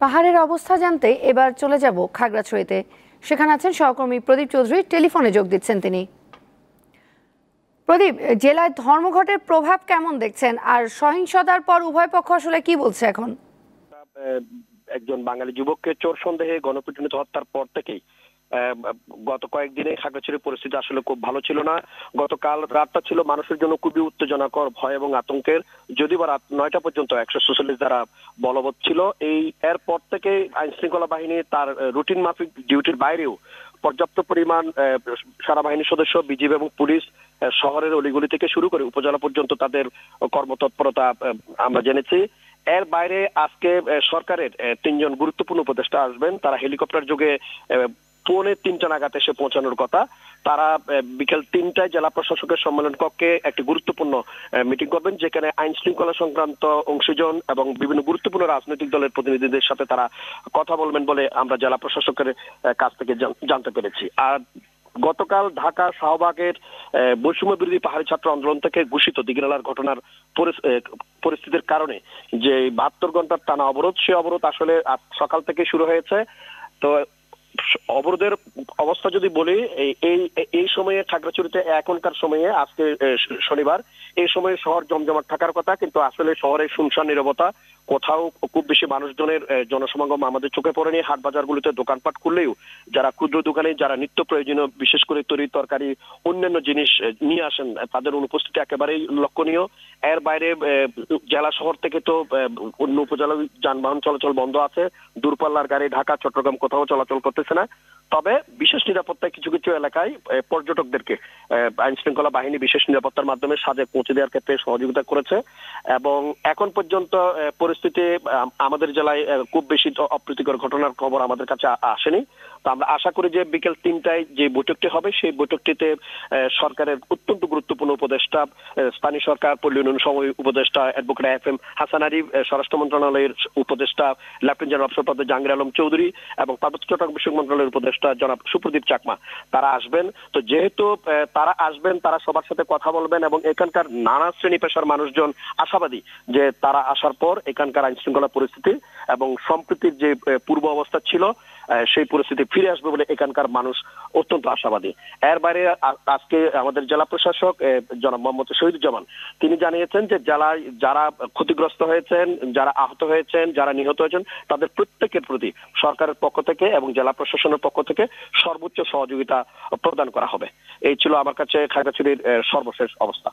পাহাড়ের অবস্থা জানতে এবার চলে যাব খাগড়াছড়িতে। সেখানে আছেন সহকর্মী প্রদীপ চৌধুরী, টেলিফোনে যোগ দিচ্ছেন তিনি। প্রদীপ, জেলায় ধর্মঘটের প্রভাব কেমন দেখছেন, আর সহিংসতার পর উভয় পক্ষ আসলে কি বলছে এখন? একজন বাঙালি যুবককে চোর সন্দেহে গণপিটুনিতে হত্যার পর থেকেই গত কয়েকদিনে খাগড়াছড়ির পরিস্থিতি আসলে খুব ভালো ছিল না। গতকাল রাতটা ছিল মানুষের জন্য খুবই উত্তেজনাকর, ভয় এবং আতঙ্কের। যদিও বা রাত ৯টা পর্যন্ত ১৪৬ ধারা বলবৎ ছিল। এরপর থেকে আইন শৃঙ্খলা বাহিনী তার রুটিন মাফিক ডিউটির বাইরেও পর্যাপ্ত পরিমাণ সেনাবাহিনীর সদস্য, বিজিবি এবং পুলিশ শহরের অলিগলি থেকে শুরু করে উপজেলা পর্যন্ত তাদের কর্মতৎপরতা আমরা জেনেছি। এর বাইরে আজকে সরকারের ৩জন গুরুত্বপূর্ণ উপদেষ্টা আসবেন। তারা হেলিকপ্টার যোগে ২:৩০ নাগাদ এসে পৌঁছানোর কথা। তারা বিকেল ৩টায় জেলা প্রশাসকের সম্মেলন কক্ষে একটি গুরুত্বপূর্ণ মিটিং করবেন, যেখানে আইন শৃঙ্খলা সংক্রান্ত অংশীজন এবং বিভিন্ন গুরুত্বপূর্ণ রাজনৈতিক দলের প্রতিনিধিদের সাথে তারা কথা বলবেন বলে আমরা জেলা প্রশাসকের কাছ থেকে জানতে পেরেছি। আর গতকাল ঢাকা শাহবাগের বৈষম্য বিরোধী পাহাড়ি ছাত্র আন্দোলন থেকে ঘোষিত দিঘিনালার ঘটনার পরিস্থিতির কারণে যে ৭২ ঘন্টার টানা অবরোধ, সে অবরোধ আসলে সকাল থেকে শুরু হয়েছে। তো অবরোধের অবস্থা যদি বলি, এই সময়ে খাগড়াছড়িতে এখনকার সময়ে আজকে শনিবার, এই সময়ে শহর জমজমাট থাকার কথা, কিন্তু আসলে শহরে শুনশান নীরবতা। কোথাও খুব বেশি মানুষজনের জনসমাগম আমাদের চোখে পড়েনি। হাট বাজারগুলিতে দোকানপাট খুললেও যারা ক্ষুদ্র দোকানে, যারা নিত্য প্রয়োজনীয় বিশেষ করে তরি তরকারি অন্যান্য জিনিস নিয়ে আসেন, তাদের অনুপস্থিতি একেবারেই লক্ষণীয়। এর বাইরে জেলা শহর থেকে তো অন্য উপজেলা যানবাহন চলাচল বন্ধ আছে। দূরপাল্লার গাড়ি ঢাকা চট্টগ্রাম কোথাও চলাচল করতেছে না। তবে বিশেষ নিরাপত্তায় কিছু কিছু এলাকায় পর্যটকদেরকে আইন শৃঙ্খলা বাহিনী বিশেষ নিরাপত্তার মাধ্যমে সাজে পৌঁছে দেওয়ার ক্ষেত্রে সহযোগিতা করেছে। এবং এখন পর্যন্ত পরিস্থিতি আমাদের জেলায় খুব বেশি অপ্রীতিকর ঘটনার খবর আমাদের কাছে আসেনি। তো আমরা আশা করি যে বিকেল ৩টায় যে বৈঠকটি হবে, সেই বৈঠকটিতে সরকারের অত্যন্ত গুরুত্বপূর্ণ উপদেষ্টা, স্থানীয় সরকার পল্লী উন্নয়ন সময় উপদেষ্টা অ্যাডভোকেট FM হাসান আরিফ, স্বরাষ্ট্র মন্ত্রণালয়ের উপদেষ্টা লেফটেন্যান্ট জেনারেল অফিসার পদে জাহাঙ্গীর আলম চৌধুরী এবং পার্বত্য চট্টগ্রাম বিষয়ক মন্ত্রণালয়ের উপদেষ্টা জনাব সুপ্রদীপ চাকমা তারা আসবেন। তো যেহেতু তারা আসবেন, তারা সবার সাথে কথা বলবেন এবং এখানকার নানা শ্রেণী পেশার মানুষজন আশাবাদী যে তারা আসার পর এখানকার আইন শৃঙ্খলা পরিস্থিতি এবং সম্প্রীতির যে পূর্ব অবস্থা ছিল সেই পরিস্থিতি ফিরে আসবে বলে এখানকার মানুষ অত্যন্ত আশাবাদী। এর বাইরে আজকে আমাদের জেলা প্রশাসক জনাব মোহাম্মদ শহীদুজ্জামান তিনি জানিয়েছেন যে জেলায় যারা ক্ষতিগ্রস্ত হয়েছেন, যারা আহত হয়েছেন, যারা নিহত হয়েছেন, তাদের প্রত্যেকের প্রতি সরকারের পক্ষ থেকে এবং জেলা প্রশাসনের পক্ষ থেকে সর্বোচ্চ সহযোগিতা প্রদান করা হবে। এই ছিল আমার কাছে খাগড়াছড়ির সর্বশেষ অবস্থা।